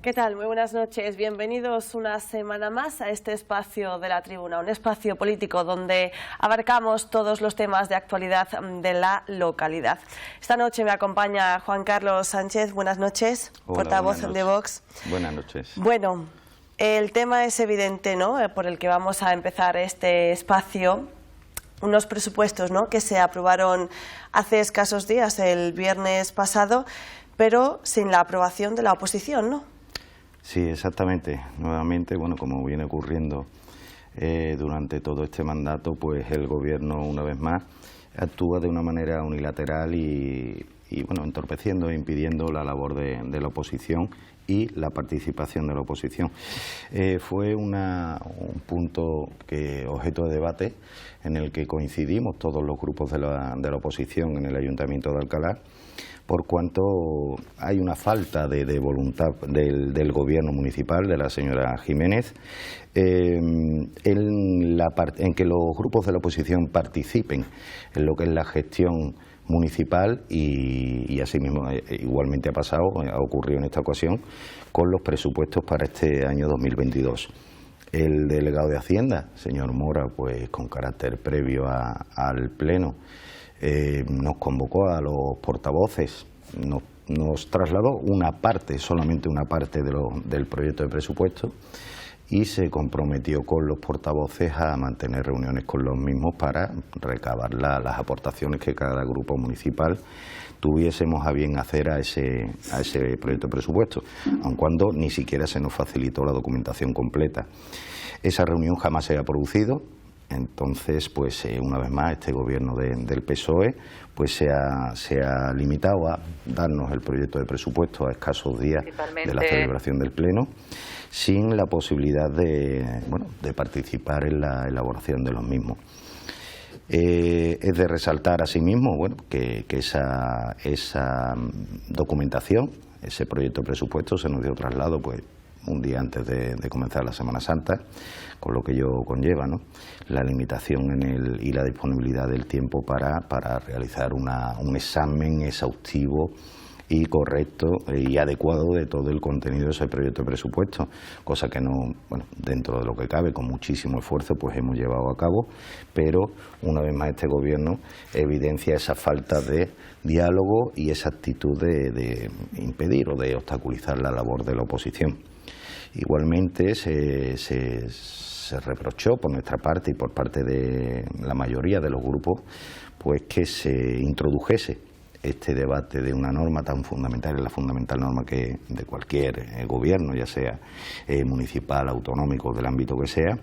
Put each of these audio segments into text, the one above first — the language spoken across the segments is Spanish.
¿Qué tal? Muy buenas noches. Bienvenidos una semana más a este espacio de la tribuna, un espacio político donde abarcamos todos los temas de actualidad de la localidad. Esta noche me acompaña Juan Carlos Sánchez. Buenas noches, Hola, portavoz buenas de Vox. Buenas noches. Bueno, el tema es evidente, ¿no?, por el que vamos a empezar este espacio. Unos presupuestos, ¿no?, que se aprobaron hace escasos días, el viernes pasado, pero sin la aprobación de la oposición, ¿no? Sí, exactamente. Nuevamente, bueno, como viene ocurriendo durante todo este mandato, pues el Gobierno, una vez más, actúa de una manera unilateral y bueno, entorpeciendo e impidiendo la labor de la oposición y la participación de la oposición. Fue un punto objeto de debate en el que coincidimos todos los grupos de la oposición en el Ayuntamiento de Alcalá, por cuanto hay una falta de voluntad del Gobierno municipal, de la señora Jiménez, en que los grupos de la oposición participen en lo que es la gestión municipal y asimismo igualmente ha ocurrido en esta ocasión con los presupuestos para este año 2022. El delegado de Hacienda, señor Mora, pues con carácter previo al Pleno, nos convocó a los portavoces, nos trasladó solamente una parte del proyecto de presupuesto y se comprometió con los portavoces a mantener reuniones con los mismos para recabar las aportaciones que cada grupo municipal tuviésemos a bien hacer a ese proyecto de presupuesto, aun cuando ni siquiera se nos facilitó la documentación completa. Esa reunión jamás se ha producido. Entonces, pues una vez más, este Gobierno del PSOE pues se ha limitado a darnos el proyecto de presupuesto a escasos días de la celebración del Pleno, sin la posibilidad de participar en la elaboración de los mismos. Es de resaltar asimismo que esa documentación, ese proyecto de presupuesto se nos dio traslado pues un día antes de comenzar la Semana Santa, con lo que ello conlleva, ¿no?, la limitación y la disponibilidad del tiempo para realizar un examen exhaustivo y correcto y adecuado de todo el contenido de ese proyecto de presupuesto, cosa que dentro de lo que cabe, con muchísimo esfuerzo, pues hemos llevado a cabo, pero una vez más este Gobierno evidencia esa falta de diálogo y esa actitud de impedir o de obstaculizar la labor de la oposición. Igualmente se reprochó por nuestra parte y por parte de la mayoría de los grupos pues que se introdujese este debate de una norma tan fundamental, la fundamental norma que de cualquier gobierno, ya sea municipal, autonómico, del ámbito que sea,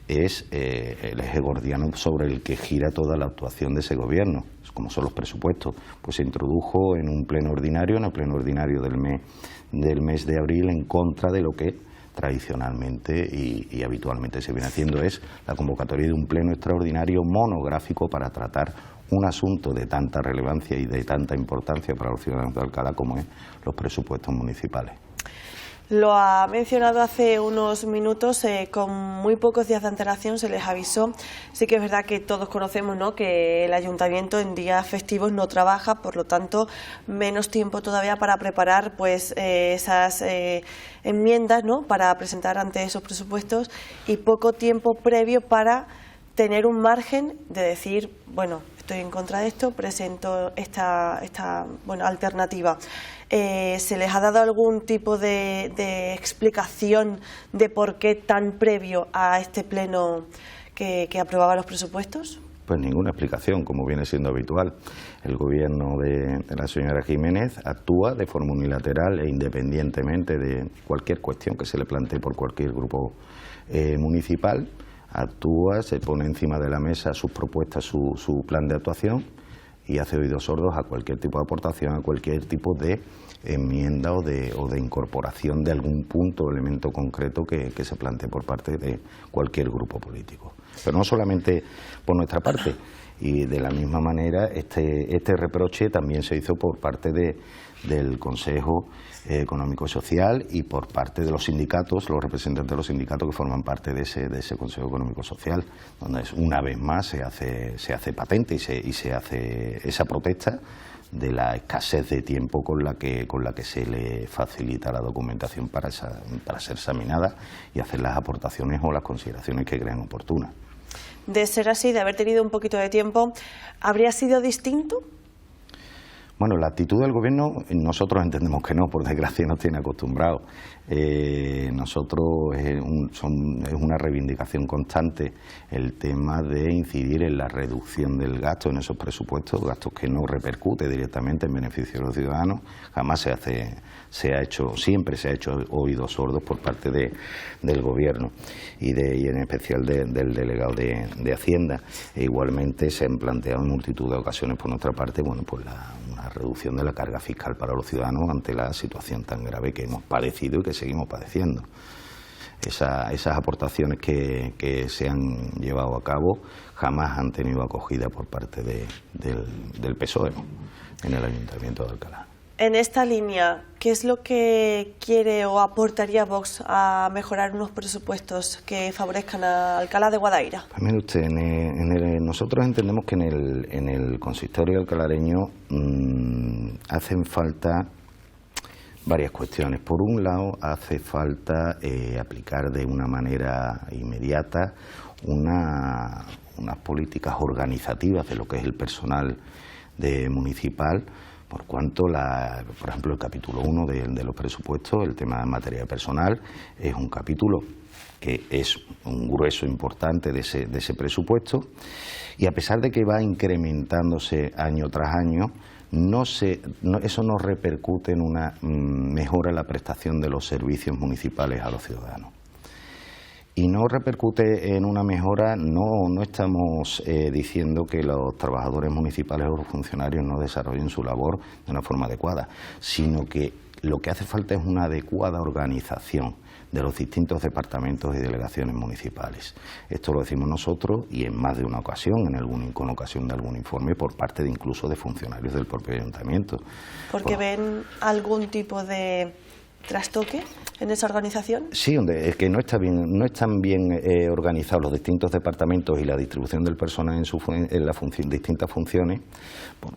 es el eje gordiano sobre el que gira toda la actuación de ese gobierno, como son los presupuestos. Pues se introdujo en el pleno ordinario del mes de abril, en contra de lo que tradicionalmente y habitualmente se viene haciendo, es la convocatoria de un pleno extraordinario monográfico para tratar un asunto de tanta relevancia y de tanta importancia para los ciudadanos de Alcalá como es los presupuestos municipales. Lo ha mencionado hace unos minutos, con muy pocos días de antelación se les avisó. Sí que es verdad que todos conocemos, ¿no?, que el ayuntamiento en días festivos no trabaja, por lo tanto menos tiempo todavía para preparar pues esas enmiendas, ¿no?, para presentar ante esos presupuestos, y poco tiempo previo para tener un margen de decir, bueno, estoy en contra de esto, presento esta alternativa. ¿Se les ha dado algún tipo de explicación de por qué tan previo a este pleno que aprobaba los presupuestos? Pues ninguna explicación, como viene siendo habitual. El Gobierno de la señora Jiménez actúa de forma unilateral e independientemente de cualquier cuestión que se le plantee por cualquier grupo municipal. Actúa, se pone encima de la mesa sus propuestas, su plan de actuación, y hace oídos sordos a cualquier tipo de aportación, a cualquier tipo de enmienda o de incorporación de algún punto o elemento concreto que se plantee por parte de cualquier grupo político. Pero no solamente por nuestra parte, y de la misma manera este reproche también se hizo por parte del Consejo Económico y Social y por parte de los sindicatos, los representantes de los sindicatos que forman parte de ese Consejo Económico y Social, donde una vez más se hace patente y se hace esa protesta la escasez de tiempo con la que se le facilita la documentación para ser examinada y hacer las aportaciones o las consideraciones que crean oportunas. De ser así, de haber tenido un poquito de tiempo, ¿habría sido distinto? Bueno, la actitud del Gobierno, nosotros entendemos que no, por desgracia nos tiene acostumbrados. Nosotros es una reivindicación constante el tema de incidir en la reducción del gasto en esos presupuestos, gastos que no repercute directamente en beneficio de los ciudadanos. Jamás siempre se ha hecho oídos sordos por parte del Gobierno y en especial del delegado de Hacienda. E igualmente se han planteado en multitud de ocasiones por nuestra parte, bueno, pues una reducción de la carga fiscal para los ciudadanos ante la situación tan grave que hemos padecido y que seguimos padeciendo. Esas aportaciones que se han llevado a cabo jamás han tenido acogida por parte del PSOE, ¿no?, en el Ayuntamiento de Alcalá. En esta línea, ¿qué es lo que quiere o aportaría Vox a mejorar unos presupuestos que favorezcan a Alcalá de Guadaira? Pues mire usted, nosotros entendemos que en el consistorio alcalareño hacen falta varias cuestiones. Por un lado, hace falta aplicar de una manera inmediata unas políticas organizativas de lo que es el personal municipal, por cuanto, por ejemplo, el capítulo 1 de los presupuestos, el tema de materia de personal, es un capítulo que es un grueso importante de ese presupuesto, y a pesar de que va incrementándose año tras año, eso no repercute en una mejora en la prestación de los servicios municipales a los ciudadanos. Y no repercute en una mejora, no estamos diciendo que los trabajadores municipales o los funcionarios no desarrollen su labor de una forma adecuada, sino que lo que hace falta es una adecuada organización de los distintos departamentos y delegaciones municipales. Esto lo decimos nosotros y en más de una ocasión, con ocasión de algún informe por parte incluso de funcionarios del propio ayuntamiento. ¿Porque ven algún tipo de trastoque en esa organización? Sí, es que no están bien organizados los distintos departamentos y la distribución del personal en las distintas funciones.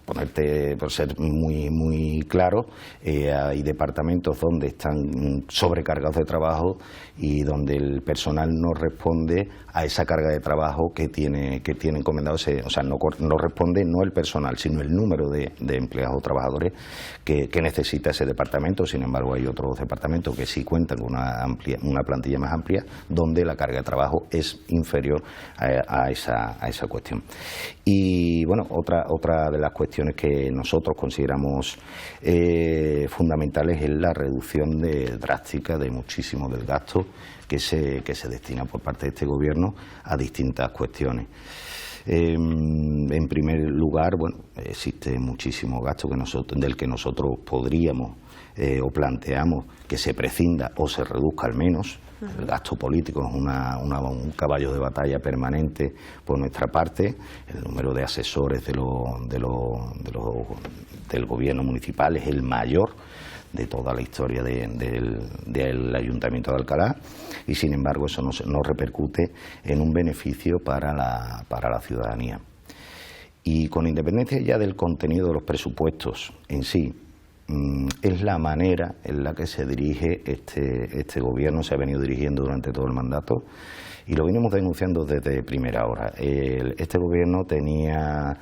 Por ser muy claro, hay departamentos donde están sobrecargados de trabajo y donde el personal no responde a esa carga de trabajo que tiene encomendado. O sea, no responde no el personal, sino el número de empleados o trabajadores que necesita ese departamento. Sin embargo, hay otros departamentos que sí cuentan con una plantilla más amplia, donde la carga de trabajo es inferior a esa cuestión. Y bueno, otra de las cuestiones que nosotros consideramos fundamentales es la reducción drástica de muchísimo del gasto que se destina por parte de este Gobierno a distintas cuestiones. En primer lugar, bueno, existe muchísimo gasto del que nosotros podríamos o planteamos que se prescinda o se reduzca al menos. El gasto político es un caballo de batalla permanente por nuestra parte. El número de asesores del gobierno municipal es el mayor de toda la historia del Ayuntamiento de Alcalá, y sin embargo eso no repercute en un beneficio para la ciudadanía. Y con independencia ya del contenido de los presupuestos en sí, es la manera en la que se dirige este Gobierno, se ha venido dirigiendo durante todo el mandato, y lo venimos denunciando desde primera hora. Este Gobierno tenía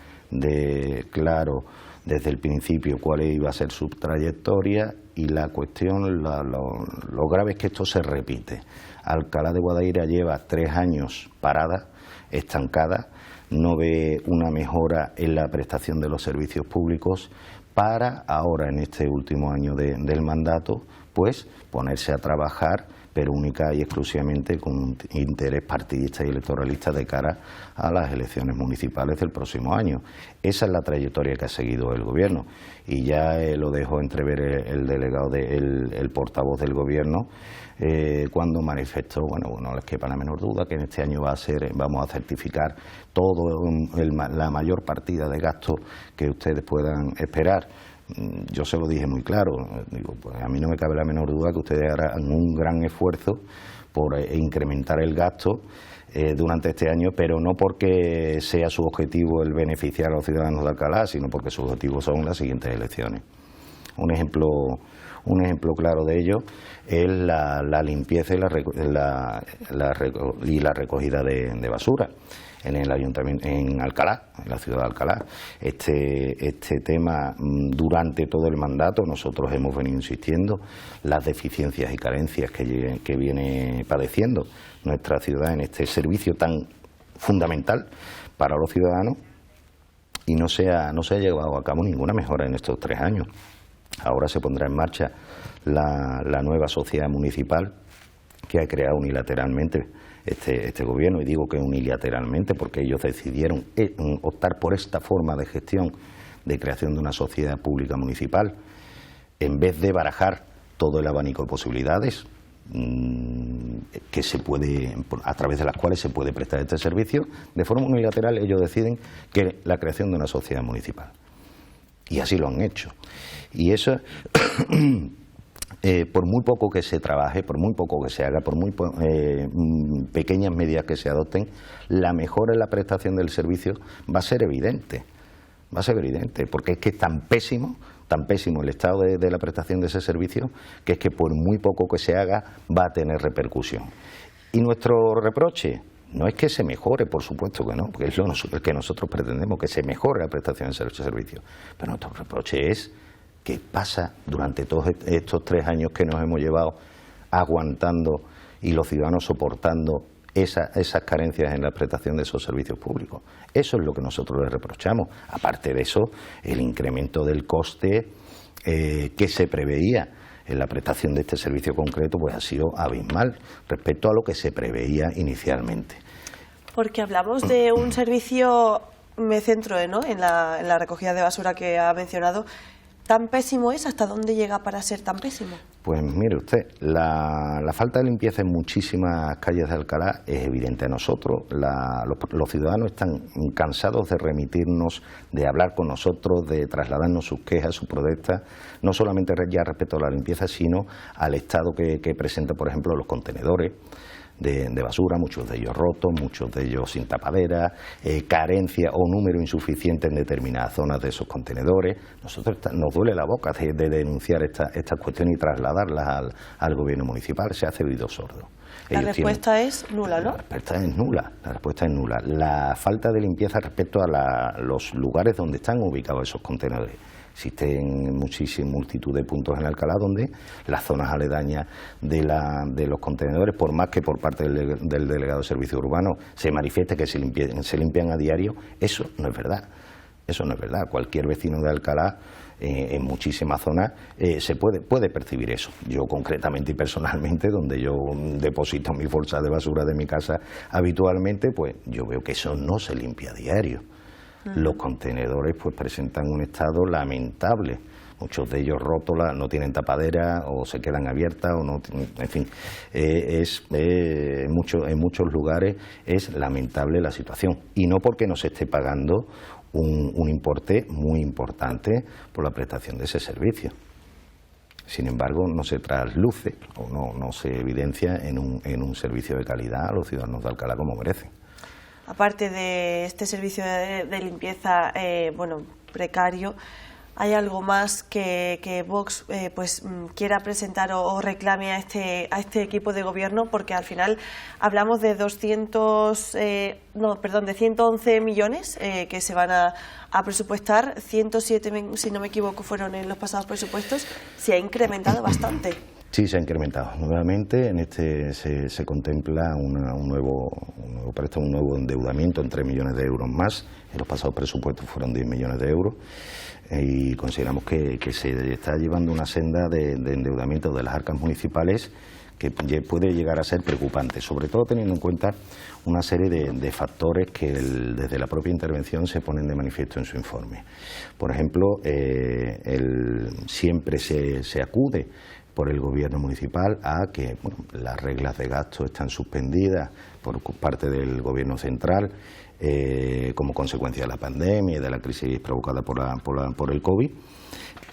claro desde el principio cuál iba a ser su trayectoria, y la cuestión, lo grave es que esto se repite. Alcalá de Guadaira lleva 3 años parada, estancada, no ve una mejora en la prestación de los servicios públicos, para ahora, en este último año del mandato, pues ponerse a trabajar, pero única y exclusivamente con un interés partidista y electoralista de cara a las elecciones municipales del próximo año. Esa es la trayectoria que ha seguido el Gobierno, y ya lo dejó entrever el delegado, el portavoz del Gobierno, cuando manifestó, no les quepa la menor duda que en este año vamos a certificar la mayor partida de gasto que ustedes puedan esperar. Yo se lo dije muy claro, digo, pues a mí no me cabe la menor duda que ustedes harán un gran esfuerzo por incrementar el gasto durante este año, pero no porque sea su objetivo el beneficiar a los ciudadanos de Alcalá, sino porque su objetivo son las siguientes elecciones. Un ejemplo claro de ello es la limpieza y la recogida de basura en el ayuntamiento, en Alcalá, en la ciudad de Alcalá. Este tema, durante todo el mandato, nosotros hemos venido insistiendo las deficiencias y carencias que viene padeciendo nuestra ciudad en este servicio tan fundamental para los ciudadanos, y no se ha llevado a cabo ninguna mejora en estos 3 años. Ahora se pondrá en marcha la nueva sociedad municipal que ha creado unilateralmente este gobierno, y digo que unilateralmente porque ellos decidieron optar por esta forma de gestión de creación de una sociedad pública municipal, en vez de barajar todo el abanico de posibilidades que se puede, a través de las cuales se puede prestar este servicio. De forma unilateral ellos deciden que la creación de una sociedad municipal, y así lo han hecho. Y eso por muy poco que se trabaje, por muy poco que se haga, por muy pequeñas medidas que se adopten, la mejora en la prestación del servicio va a ser evidente, porque es que es tan pésimo el estado de la prestación de ese servicio, que es que por muy poco que se haga va a tener repercusión. Y nuestro reproche no es que se mejore, por supuesto que no, porque es lo que nosotros pretendemos, que se mejore la prestación de ese servicio, pero nuestro reproche es qué pasa durante todos estos 3 años que nos hemos llevado aguantando y los ciudadanos soportando esas carencias en la prestación de esos servicios públicos. Eso es lo que nosotros les reprochamos. Aparte de eso, el incremento del coste que se preveía en la prestación de este servicio concreto pues ha sido abismal respecto a lo que se preveía inicialmente. Porque hablamos de un servicio, me centro en la recogida de basura que ha mencionado. ¿Tan pésimo es? ¿Hasta dónde llega para ser tan pésimo? Pues mire usted, la falta de limpieza en muchísimas calles de Alcalá es evidente a nosotros. Los ciudadanos están cansados de remitirnos, de hablar con nosotros, de trasladarnos sus quejas, sus protestas, no solamente ya respecto a la limpieza, sino al estado que presenta, por ejemplo, los contenedores de basura, muchos de ellos rotos, muchos de ellos sin tapadera, carencia o número insuficiente en determinadas zonas de esos contenedores. Nosotros nos duele la boca de denunciar estas cuestiones y trasladarlas al gobierno municipal. Se hace oído sordo. La respuesta es nula, ¿no? La respuesta es nula. La falta de limpieza respecto a los lugares donde están ubicados esos contenedores. Existen multitud de puntos en Alcalá donde las zonas aledañas de los contenedores, por más que por parte del delegado de Servicios Urbanos se manifieste que se limpian a diario, eso no es verdad. Eso no es verdad. Cualquier vecino de Alcalá, en muchísimas zonas, se puede percibir eso. Yo concretamente y personalmente, donde yo deposito mi bolsa de basura de mi casa habitualmente, pues yo veo que eso no se limpia a diario. Los contenedores pues presentan un estado lamentable, muchos de ellos rotos, no tienen tapadera o se quedan abiertas o no, en fin, en muchos lugares es lamentable la situación, y no porque no se esté pagando un importe muy importante por la prestación de ese servicio. Sin embargo, no se trasluce o no se evidencia en un servicio de calidad a los ciudadanos de Alcalá como merecen. Aparte de este servicio de limpieza precario, ¿hay algo más que Vox quiera presentar o reclame a este equipo de gobierno? Porque al final hablamos de 111 millones que se van a presupuestar. 107, si no me equivoco, fueron en los pasados presupuestos. Se ha incrementado bastante. Sí, se ha incrementado nuevamente. En este se contempla un nuevo endeudamiento en 3 millones de euros más. En los pasados presupuestos fueron 10 millones de euros. Y consideramos que se está llevando una senda de endeudamiento de las arcas municipales que puede llegar a ser preocupante, sobre todo teniendo en cuenta una serie de factores que desde la propia intervención se ponen de manifiesto en su informe. Por ejemplo, siempre se acude por el gobierno municipal a que las reglas de gasto están suspendidas por parte del gobierno central como consecuencia de la pandemia y de la crisis provocada por el COVID.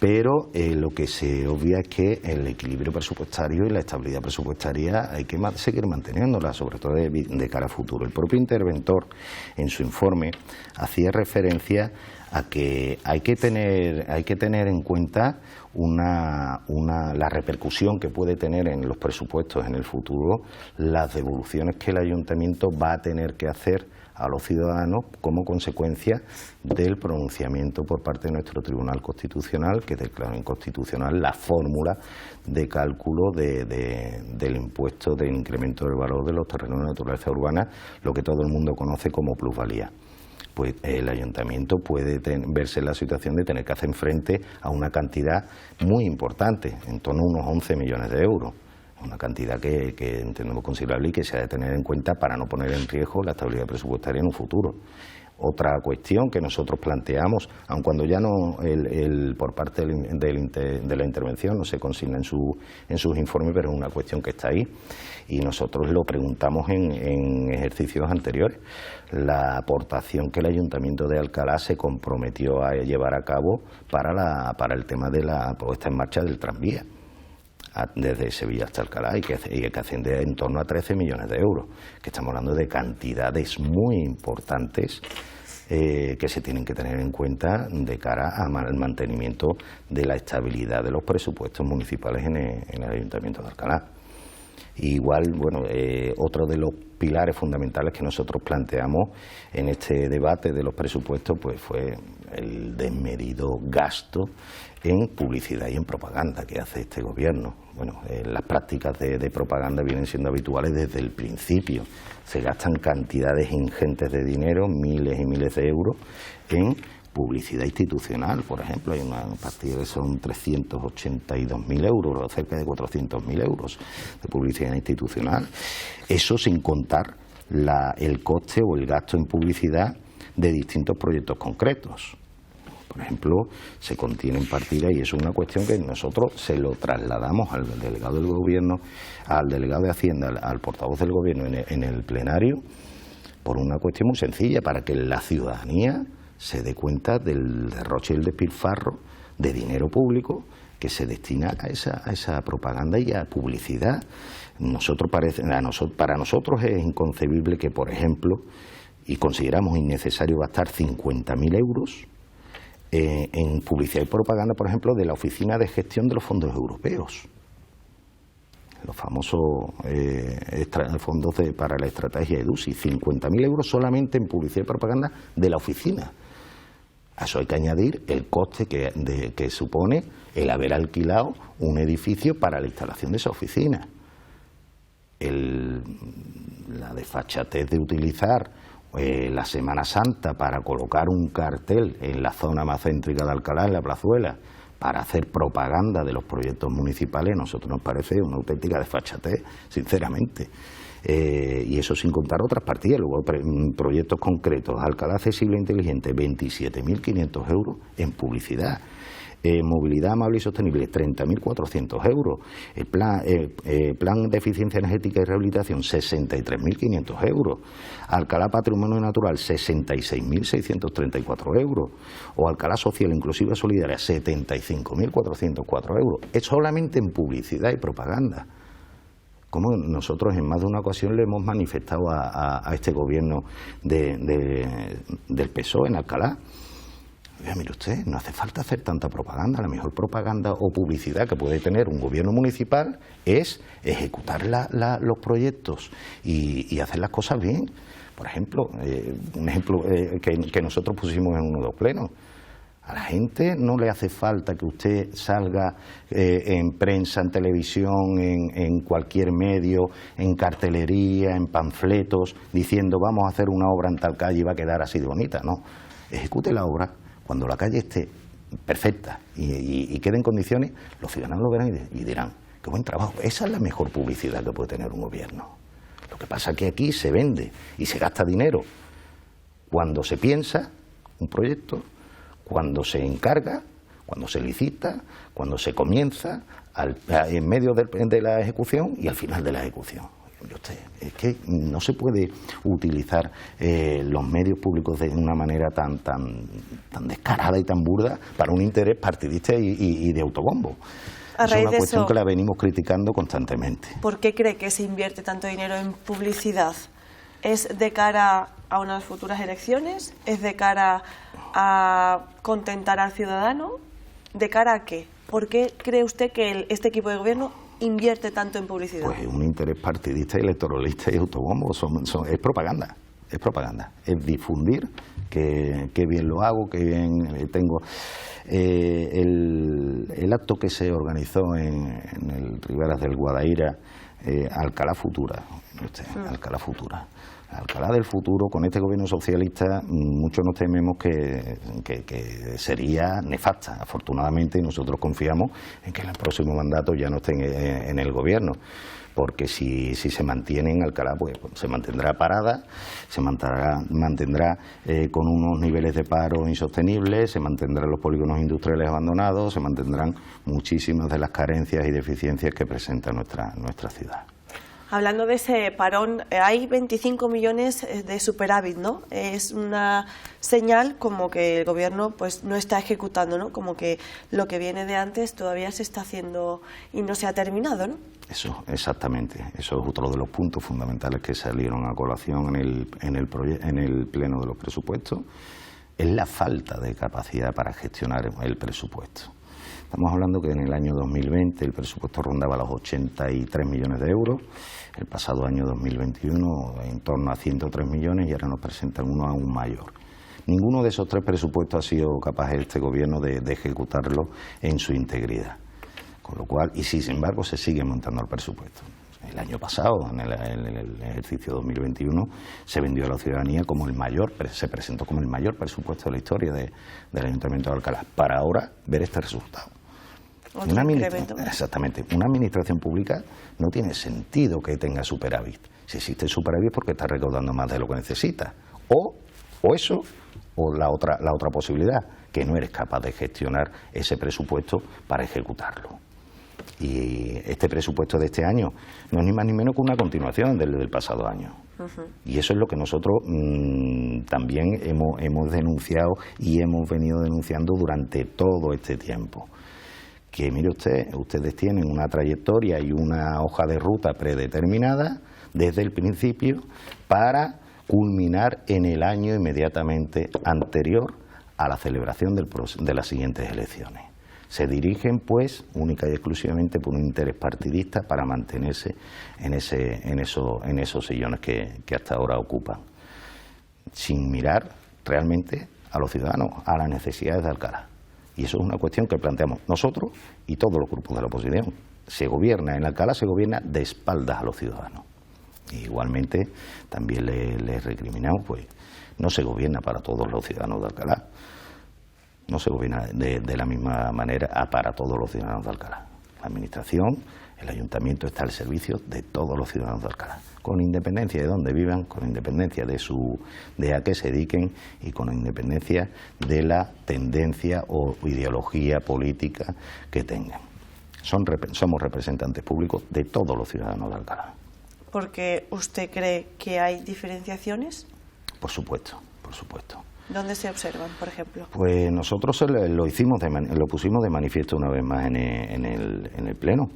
pero lo que se obvia es que el equilibrio presupuestario y la estabilidad presupuestaria hay que seguir manteniéndola, sobre todo de cara a futuro. El propio interventor, en su informe, hacía referencia a que hay que tener en cuenta la repercusión que puede tener en los presupuestos en el futuro las devoluciones que el ayuntamiento va a tener que hacer a los ciudadanos como consecuencia del pronunciamiento por parte de nuestro Tribunal Constitucional, que declaró inconstitucional la fórmula de cálculo del impuesto de incremento del valor de los terrenos de naturaleza urbana, lo que todo el mundo conoce como plusvalía. Pues el ayuntamiento puede verse en la situación de tener que hacer frente a una cantidad muy importante, en torno a unos 11 millones de euros. Una cantidad que entendemos considerable y que se ha de tener en cuenta para no poner en riesgo la estabilidad presupuestaria en un futuro. Otra cuestión que nosotros planteamos, aun cuando ya no por parte de la intervención no se consigna en sus informes, pero es una cuestión que está ahí y nosotros lo preguntamos en ejercicios anteriores, la aportación que el Ayuntamiento de Alcalá se comprometió a llevar a cabo para el tema de la puesta en marcha del tranvía desde Sevilla hasta Alcalá y que asciende en torno a 13 millones de euros, que estamos hablando de cantidades muy importantes que se tienen que tener en cuenta de cara al mantenimiento de la estabilidad de los presupuestos municipales en el Ayuntamiento de Alcalá. Igual, bueno, otro de los pilares fundamentales que nosotros planteamos en este debate de los presupuestos pues fue el desmedido gasto en publicidad y en propaganda que hace este gobierno. Bueno, las prácticas de propaganda vienen siendo habituales desde el principio. Se gastan cantidades ingentes de dinero, miles y miles de euros, en publicidad institucional. Por ejemplo, hay una partida que son 382.000 euros, o cerca de 400.000 euros de publicidad institucional. Eso sin contar el coste o el gasto en publicidad de distintos proyectos concretos. Por ejemplo, se contienen partidas y es una cuestión que nosotros se lo trasladamos al delegado del Gobierno, al delegado de Hacienda, al portavoz del Gobierno en el plenario, por una cuestión muy sencilla, para que la ciudadanía se dé cuenta del derroche y el despilfarro de dinero público que se destina a esa propaganda y a publicidad. Para nosotros es inconcebible que, por ejemplo, y consideramos innecesario gastar 50.000 euros en publicidad y propaganda, por ejemplo, de la Oficina de Gestión de los Fondos Europeos, los famosos fondos para la estrategia EDUSI, 50.000 euros solamente en publicidad y propaganda de la oficina. A eso hay que añadir el coste que supone el haber alquilado un edificio para la instalación de esa oficina. La desfachatez de utilizar la Semana Santa para colocar un cartel en la zona más céntrica de Alcalá, en la Plazuela, para hacer propaganda de los proyectos municipales, a nosotros nos parece una auténtica desfachatez, sinceramente. Y eso sin contar otras partidas, luego proyectos concretos. Alcalá Accesible e Inteligente, 27.500 euros en publicidad. Movilidad amable y sostenible, 30.400 euros. El plan de eficiencia energética y rehabilitación, 63.500 euros. Alcalá Patrimonio Natural, 66.634 euros. O Alcalá Social Inclusiva Solidaria, 75.404 euros. Es solamente en publicidad y propaganda. Como nosotros en más de una ocasión le hemos manifestado a este gobierno del PSOE en Alcalá. Oiga, mire usted, no hace falta hacer tanta propaganda. La mejor propaganda o publicidad que puede tener un gobierno municipal es ejecutar los proyectos y hacer las cosas bien. Por ejemplo, un ejemplo que nosotros pusimos en uno de los plenos. A la gente no le hace falta que usted salga en prensa, en televisión, en cualquier medio, en cartelería, en panfletos, diciendo vamos a hacer una obra en tal calle y va a quedar así de bonita. No, ejecute la obra. Cuando la calle esté perfecta y quede en condiciones, los ciudadanos lo verán y dirán, qué buen trabajo. Esa es la mejor publicidad que puede tener un gobierno. Lo que pasa es que aquí se vende y se gasta dinero cuando se piensa un proyecto, cuando se encarga, cuando se licita, cuando se comienza, en medio de la ejecución y al final de la ejecución. Usted, es que no se puede utilizar los medios públicos de una manera tan descarada y tan burda para un interés partidista y de autobombo. Es una cuestión que la venimos criticando constantemente. ¿Por qué cree que se invierte tanto dinero en publicidad? ¿Es de cara a unas futuras elecciones? ¿Es de cara a contentar al ciudadano? ¿De cara a qué? ¿Por qué cree usted que este equipo de gobierno invierte tanto en publicidad? Pues un interés partidista, electoralista y autobombo. Es propaganda. Es propaganda. Es difundir que bien lo hago, que bien tengo. El acto que se organizó en el Riberas del Guadaira, Alcalá Futura, Alcalá Futura. Alcalá del futuro, con este gobierno socialista, muchos nos tememos que sería nefasta. Afortunadamente, nosotros confiamos en que en el próximo mandato ya no estén en el gobierno, porque si se mantiene en Alcalá, pues se mantendrá parada, se mantendrá con unos niveles de paro insostenibles, se mantendrán los polígonos industriales abandonados, se mantendrán muchísimas de las carencias y deficiencias que presenta nuestra ciudad. Hablando de ese parón, hay 25 millones de superávit, ¿no? Es una señal como que el gobierno pues no está ejecutando, ¿no? Como que lo que viene de antes todavía se está haciendo y no se ha terminado, ¿no? Eso, exactamente. Eso es otro de los puntos fundamentales que salieron a colación en el pleno de los presupuestos. Es la falta de capacidad para gestionar el presupuesto. Estamos hablando que en el año 2020 el presupuesto rondaba los 83 millones de euros, el pasado año 2021 en torno a 103 millones y ahora nos presentan uno aún mayor. Ninguno de esos tres presupuestos ha sido capaz este gobierno de ejecutarlo en su integridad. Con lo cual, y sin embargo se sigue montando el presupuesto. El año pasado, en el ejercicio 2021, se vendió a la ciudadanía como se presentó como el mayor presupuesto de la historia del Ayuntamiento de Alcalá, para ahora ver este resultado. Exactamente. Una administración pública no tiene sentido que tenga superávit. Si existe superávit es porque está recaudando más de lo que necesita. O eso, o la otra posibilidad, que no eres capaz de gestionar ese presupuesto para ejecutarlo. Y este presupuesto de este año no es ni más ni menos que una continuación del pasado año. Y eso es lo que nosotros también hemos denunciado y hemos venido denunciando durante todo este tiempo. Que mire ustedes tienen una trayectoria y una hoja de ruta predeterminada desde el principio para culminar en el año inmediatamente anterior a la celebración de las siguientes elecciones. Se dirigen, pues, única y exclusivamente por un interés partidista para mantenerse en esos sillones que hasta ahora ocupan, sin mirar realmente a los ciudadanos, a las necesidades de Alcalá. Y eso es una cuestión que planteamos nosotros y todos los grupos de la oposición. Se gobierna en Alcalá, se gobierna de espaldas a los ciudadanos. Y igualmente también les recriminamos, pues no se gobierna para todos los ciudadanos de Alcalá. No se gobierna de la misma manera para todos los ciudadanos de Alcalá. La Administración, el Ayuntamiento está al servicio de todos los ciudadanos de Alcalá, con independencia de dónde vivan, con independencia de a qué se dediquen y con independencia de la tendencia o ideología política que tengan. Somos representantes públicos de todos los ciudadanos de Alcalá. ¿Por qué usted cree que hay diferenciaciones? Por supuesto, por supuesto. ¿Dónde se observan, por ejemplo? Pues nosotros lo pusimos de manifiesto una vez más en el Pleno.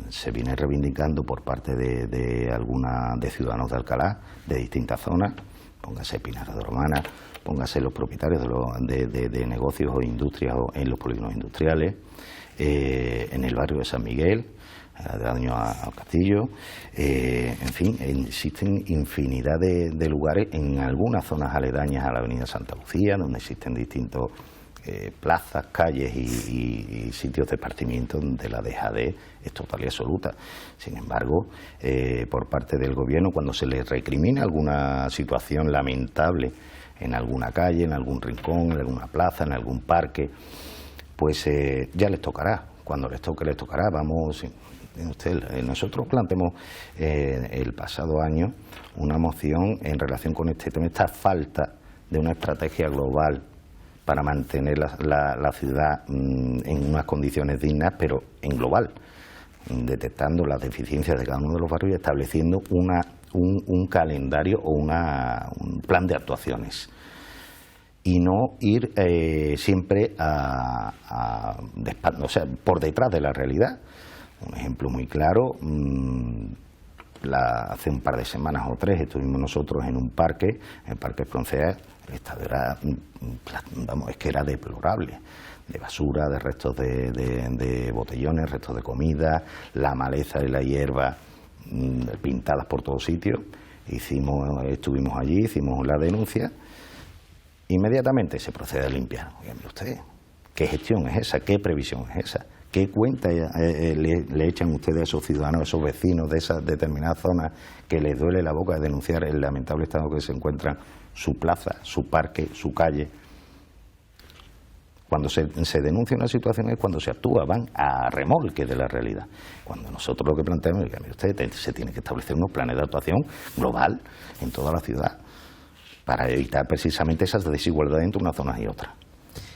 Se viene reivindicando por parte de ciudadanos de Alcalá, de distintas zonas, póngase Pinar de Romana, póngase los propietarios de negocios o industrias en los polígonos industriales, en el barrio de San Miguel, de Daño al Castillo, en fin, existen infinidad de lugares en algunas zonas aledañas a la avenida Santa Lucía, donde existen distintos plazas, calles y sitios de esparcimiento donde la dejadez es total y absoluta. Sin embargo, por parte del gobierno, cuando se les recrimina alguna situación lamentable en alguna calle, en algún rincón, en alguna plaza, en algún parque, pues ya les tocará. Cuando les toque, les tocará. Nosotros planteamos el pasado año una moción en relación con este tema, esta falta de una estrategia global para mantener la ciudad en unas condiciones dignas, pero en global. detectando las deficiencias de cada uno de los barrios y estableciendo un calendario o un plan de actuaciones. Y no ir siempre o sea, por detrás de la realidad. Un ejemplo muy claro, hace un par de semanas o 3 estuvimos nosotros en un parque, en el Parque Espronceda. El estado era, vamos, es que era deplorable, de basura, de restos de botellones, restos de comida, la maleza y la hierba pintadas por todos sitios. Estuvimos allí, hicimos la denuncia. Inmediatamente se procede a limpiar. Oigan, usted, ¿qué gestión es esa? ¿Qué previsión es esa? ¿Qué cuenta le echan ustedes a esos ciudadanos, a esos vecinos de esas determinadas zonas que les duele la boca de denunciar el lamentable estado que se encuentran su plaza, su parque, su calle? Cuando se denuncia una situación es cuando se actúa, van a remolque de la realidad. Cuando nosotros lo que planteamos es que, mire usted, se tiene que establecer unos planes de actuación global en toda la ciudad, para evitar precisamente esas desigualdades entre unas zonas y otras.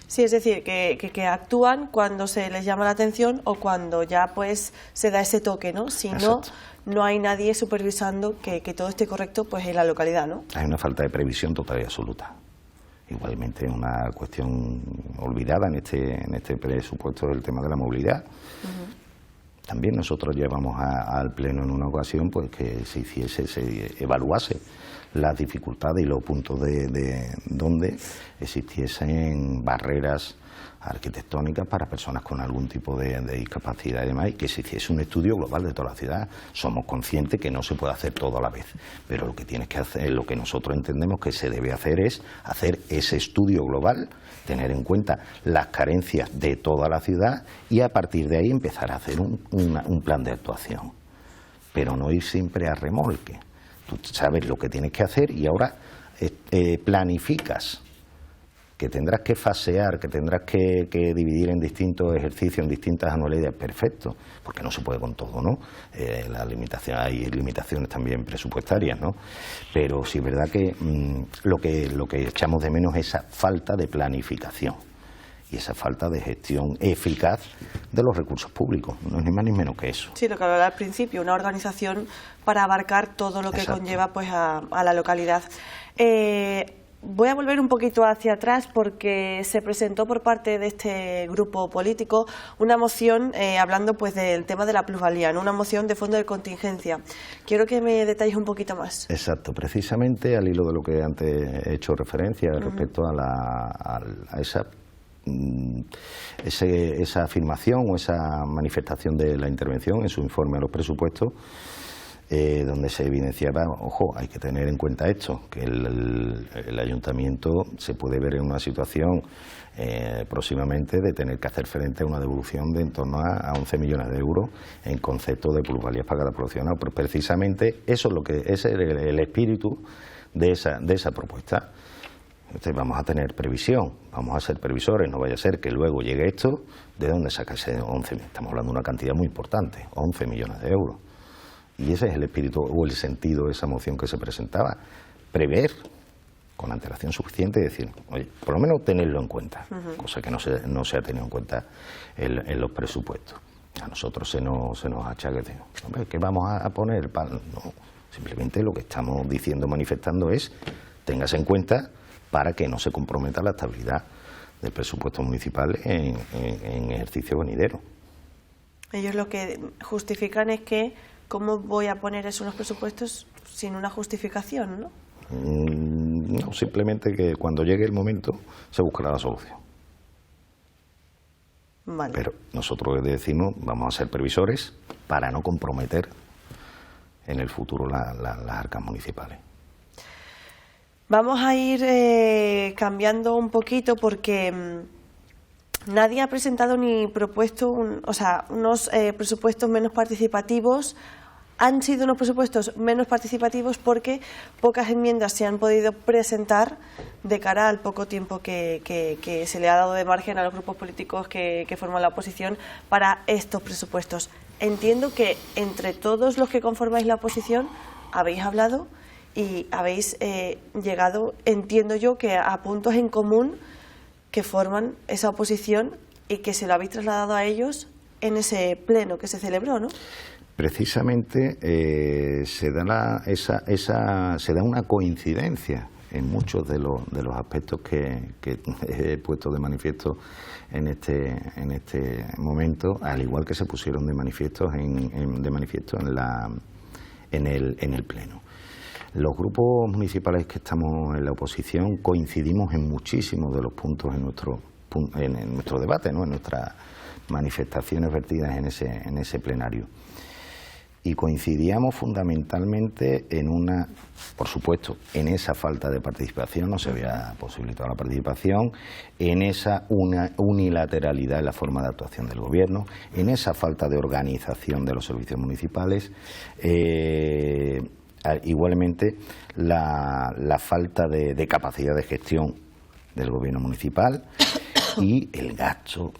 Sí, es decir, que actúan cuando se les llama la atención o cuando ya pues se da ese toque, ¿no? Si no, no hay nadie supervisando que todo esté correcto pues en la localidad, ¿no? Hay una falta de previsión total y absoluta. Igualmente una cuestión olvidada en este presupuesto del tema de la movilidad. También nosotros llevamos al Pleno en una ocasión pues que se evaluase las dificultades y los puntos de donde existiesen barreras arquitectónicas para personas con algún tipo de discapacidad y demás, y que se hiciese un estudio global de toda la ciudad. Somos conscientes que no se puede hacer todo a la vez, pero lo que tienes que hacer, lo que nosotros entendemos que se debe hacer es hacer ese estudio global, tener en cuenta las carencias de toda la ciudad y a partir de ahí empezar a hacer un plan de actuación, pero no ir siempre a remolque. Tú sabes lo que tienes que hacer y ahora planificas, que tendrás que fasear, que tendrás que dividir en distintos ejercicios, en distintas anualidades. Perfecto, porque no se puede con todo, ¿no? Hay limitaciones también presupuestarias, ¿no? Pero sí es verdad que lo que echamos de menos es esa falta de planificación y esa falta de gestión eficaz de los recursos públicos. No es ni más ni menos que eso. Sí, lo que hablaba al principio, una organización para abarcar todo lo que conlleva pues a la localidad. Voy a volver un poquito hacia atrás porque se presentó por parte de este grupo político una moción hablando pues del tema de la plusvalía, ¿no? Una moción de fondo de contingencia. Quiero que me detalles un poquito más. Exacto, precisamente al hilo de lo que antes he hecho referencia respecto a esa afirmación o esa manifestación de la intervención en su informe a los presupuestos, donde se evidenciaba, ojo, hay que tener en cuenta esto, que el ayuntamiento se puede ver en una situación próximamente de tener que hacer frente a una devolución de en torno a 11 millones de euros en concepto de plusvalías pagadas por los ciudadanos. Pero precisamente eso es lo que es el espíritu de esa propuesta. Entonces vamos a tener previsión, vamos a ser previsores, no vaya a ser que luego llegue esto. ¿De dónde saca ese 11? Estamos hablando de una cantidad muy importante, 11 millones de euros. Y ese es el espíritu o el sentido de esa moción que se presentaba, prever con antelación suficiente y decir, oye, por lo menos tenerlo en cuenta, cosa que no se ha tenido en cuenta en los presupuestos. A nosotros se nos achaca que, hombre, ¿qué vamos a poner? No, simplemente lo que estamos diciendo, manifestando es, téngase en cuenta para que no se comprometa la estabilidad del presupuesto municipal en ejercicio venidero. Ellos lo que justifican es que ¿cómo voy a poner eso en los presupuestos sin una justificación, no? No, simplemente que cuando llegue el momento se buscará la solución. Vale. Pero nosotros decimos, vamos a ser previsores para no comprometer en el futuro las arcas municipales. Vamos a ir cambiando un poquito porque nadie ha presentado ni propuesto unos presupuestos menos participativos. Han sido unos presupuestos menos participativos porque pocas enmiendas se han podido presentar de cara al poco tiempo que se le ha dado de margen a los grupos políticos que forman la oposición para estos presupuestos. Entiendo que entre todos los que conformáis la oposición habéis hablado y habéis llegado, entiendo yo, que a puntos en común que forman esa oposición y que se lo habéis trasladado a ellos en ese pleno que se celebró, ¿no? Precisamente se da una coincidencia en muchos de los aspectos que he puesto de manifiesto en este momento, al igual que se pusieron de manifiesto en el pleno. Los grupos municipales que estamos en la oposición coincidimos en muchísimos de los puntos en nuestro debate, ¿no?, en nuestras manifestaciones vertidas en ese plenario. Y coincidíamos fundamentalmente por supuesto, en esa falta de participación, no se había posibilitado la participación, en esa unilateralidad en la forma de actuación del Gobierno, en esa falta de organización de los servicios municipales, igualmente la falta de capacidad de gestión del Gobierno municipal y el gasto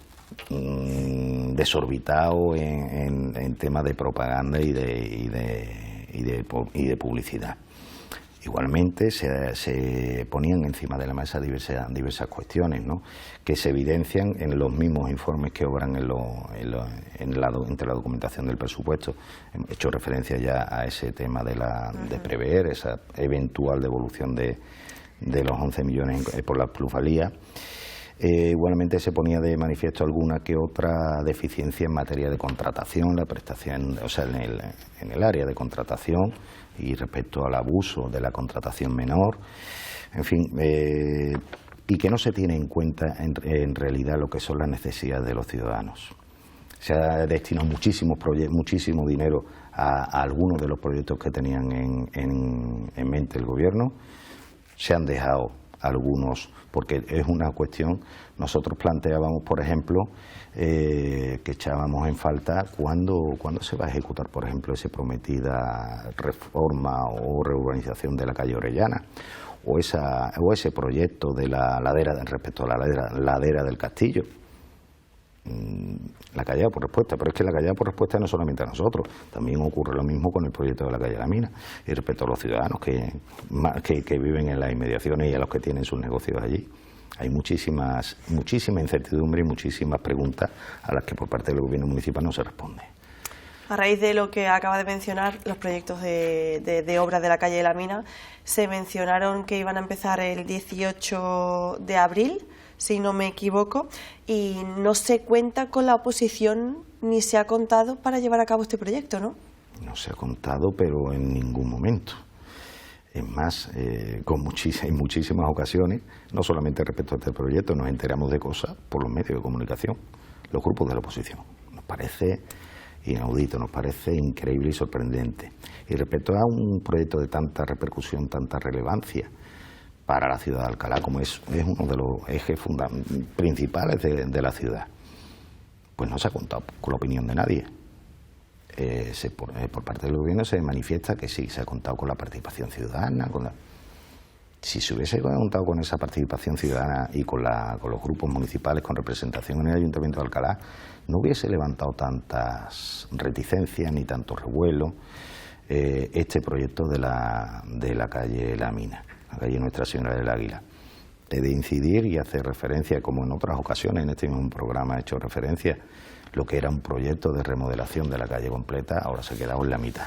desorbitado en temas de propaganda y de publicidad. Igualmente se ponían encima de la mesa diversas cuestiones, ¿no?, que se evidencian en los mismos informes que obran entre la documentación del presupuesto. He hecho referencia ya a ese tema de prever esa eventual devolución de los 11 millones por la plusvalía. Igualmente se ponía de manifiesto alguna que otra deficiencia en materia de contratación, la prestación, o sea, en el área de contratación y respecto al abuso de la contratación menor, en fin, y que no se tiene en cuenta en realidad lo que son las necesidades de los ciudadanos. Se ha destinado muchísimo dinero a algunos de los proyectos que tenían en mente el Gobierno, se han dejado algunos, porque es una cuestión. Nosotros planteábamos, por ejemplo, que echábamos en falta cuándo se va a ejecutar, por ejemplo, esa prometida reforma o reurbanización de la calle Orellana, o ese proyecto de la ladera, respecto a la ladera del Castillo. La callada por respuesta, pero es que la callada por respuesta no solamente a nosotros, también ocurre lo mismo con el proyecto de la calle La Mina, y respecto a los ciudadanos que viven en las inmediaciones y a los que tienen sus negocios allí. Hay muchísima incertidumbre y muchísimas preguntas a las que por parte del Gobierno municipal no se responde. A raíz de lo que acaba de mencionar, los proyectos de obras de la calle de La Mina, se mencionaron que iban a empezar el 18 de abril, si no me equivoco, y no se cuenta con la oposición ni se ha contado para llevar a cabo este proyecto, ¿no? No se ha contado, pero en ningún momento. Es más, en muchísimas ocasiones, no solamente respecto a este proyecto, nos enteramos de cosas por los medios de comunicación, los grupos de la oposición. Nos parece inaudito, nos parece increíble y sorprendente. Y respecto a un proyecto de tanta repercusión, tanta relevancia para la ciudad de Alcalá, como es uno de los ejes principales de la ciudad, pues no se ha contado con la opinión de nadie. Por parte del Gobierno se manifiesta que sí, se ha contado con la participación ciudadana. Si se hubiese contado con esa participación ciudadana y con los grupos municipales con representación en el Ayuntamiento de Alcalá, no hubiese levantado tantas reticencias ni tanto revuelo este proyecto de la calle La Mina, la calle Nuestra Señora del Águila. De incidir y hacer referencia, como en otras ocasiones en este mismo programa he hecho referencia, lo que era un proyecto de remodelación de la calle completa, ahora se ha quedado en la mitad.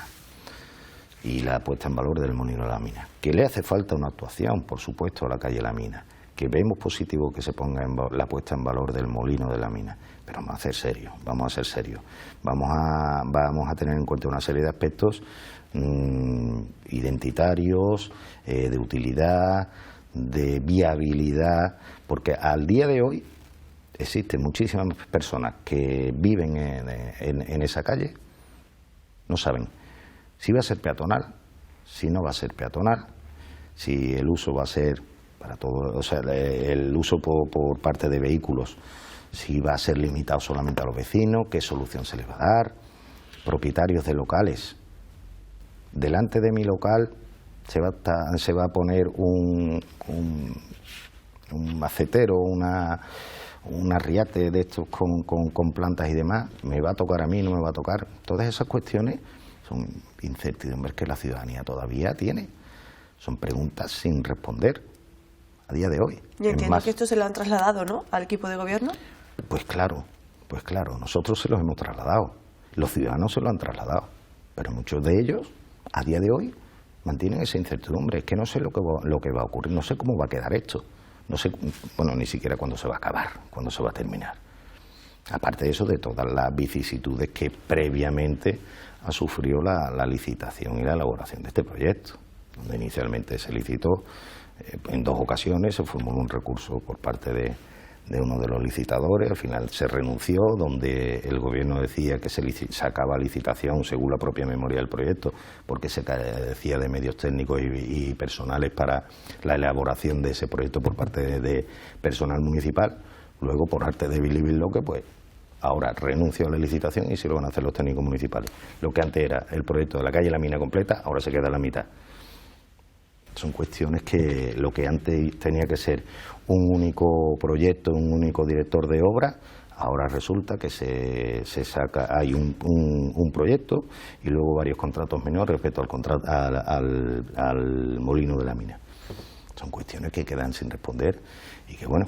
Y la puesta en valor del Molino de la Mina. Que le hace falta una actuación, por supuesto, a la calle La Mina. Que vemos positivo que se ponga la puesta en valor del Molino de la Mina. Pero vamos a ser serios, vamos a tener en cuenta una serie de aspectos identitarios, de utilidad, de viabilidad, porque al día de hoy existen muchísimas personas que viven en esa calle, no saben si va a ser peatonal, si no va a ser peatonal, si el uso va a ser para todo, o sea, el uso por parte de vehículos, si va a ser limitado solamente a los vecinos, qué solución se les va a dar, propietarios de locales. Delante de mi local se va a poner un macetero, un arriate de estos con plantas y demás, ¿me va a tocar a mí, no me va a tocar? Todas esas cuestiones son incertidumbres que la ciudadanía todavía tiene, son preguntas sin responder a día de hoy. Y entiendo que esto se lo han trasladado, ¿no?, al equipo de gobierno. Pues claro, Pues claro, nosotros se los hemos trasladado, los ciudadanos se lo han trasladado, pero muchos de ellos, a día de hoy, mantienen esa incertidumbre. Es que no sé lo que va a ocurrir, no sé cómo va a quedar esto, no sé, bueno, ni siquiera cuándo se va a acabar, cuándo se va a terminar. Aparte de eso, de todas las vicisitudes que previamente ha sufrido la licitación y la elaboración de este proyecto, donde inicialmente se licitó en 2 ocasiones, se formuló un recurso por parte de uno de los licitadores, al final se renunció, donde el gobierno decía que se sacaba licitación según la propia memoria del proyecto, porque se carecía de medios técnicos y personales para la elaboración de ese proyecto por parte de personal municipal. Luego, por arte de Billy Billoque, pues ahora renunció a la licitación y se lo van a hacer los técnicos municipales. Lo que antes era el proyecto de la calle La Mina completa, ahora se queda a la mitad. Son cuestiones que lo que antes tenía que ser un único proyecto, un único director de obra, ahora resulta que se saca, hay un proyecto y luego varios contratos menores respecto al molino de la mina. Son cuestiones que quedan sin responder y que, bueno,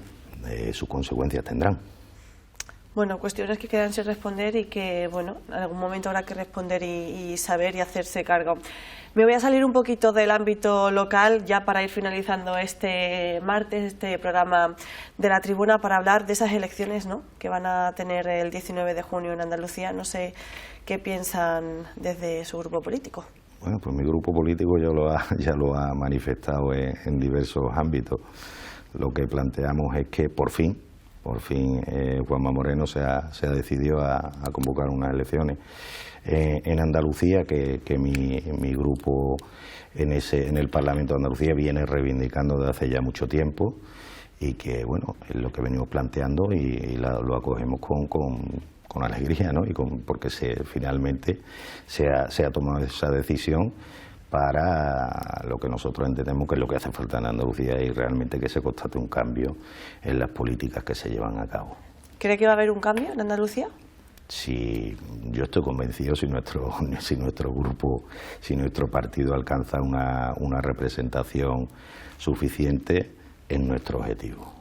sus consecuencias tendrán. Bueno, cuestiones que quedan sin responder y que, bueno, en algún momento habrá que responder y saber y hacerse cargo. Me voy a salir un poquito del ámbito local ya para ir finalizando este martes, este programa de La Tribuna, para hablar de esas elecciones, ¿no?, que van a tener el 19 de junio en Andalucía. No sé qué piensan desde su grupo político. Bueno, pues mi grupo político ya lo ha manifestado en diversos ámbitos. Lo que planteamos es que por fin Juanma Moreno se ha decidido a convocar unas elecciones en Andalucía que mi grupo en el Parlamento de Andalucía viene reivindicando desde hace ya mucho tiempo y que, bueno, es lo que venimos planteando y lo acogemos con alegría, ¿no? Porque finalmente se ha tomado esa decisión para lo que nosotros entendemos que es lo que hace falta en Andalucía y realmente que se constate un cambio en las políticas que se llevan a cabo. ¿Cree que va a haber un cambio en Andalucía? Sí, yo estoy convencido si nuestro grupo, si nuestro partido alcanza una representación suficiente, es nuestro objetivo.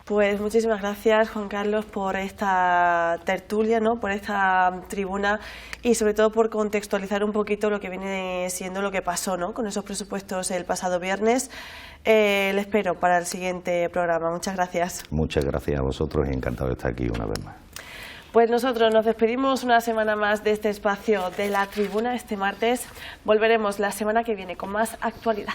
Pues muchísimas gracias, Juan Carlos, por esta tertulia, ¿no?, por esta tribuna y sobre todo por contextualizar un poquito lo que viene siendo lo que pasó, ¿no?, con esos presupuestos el pasado viernes. Le espero para el siguiente programa. Muchas gracias. Muchas gracias a vosotros y encantado de estar aquí una vez más. Pues nosotros nos despedimos una semana más de este espacio de La Tribuna este martes. Volveremos la semana que viene con más actualidad.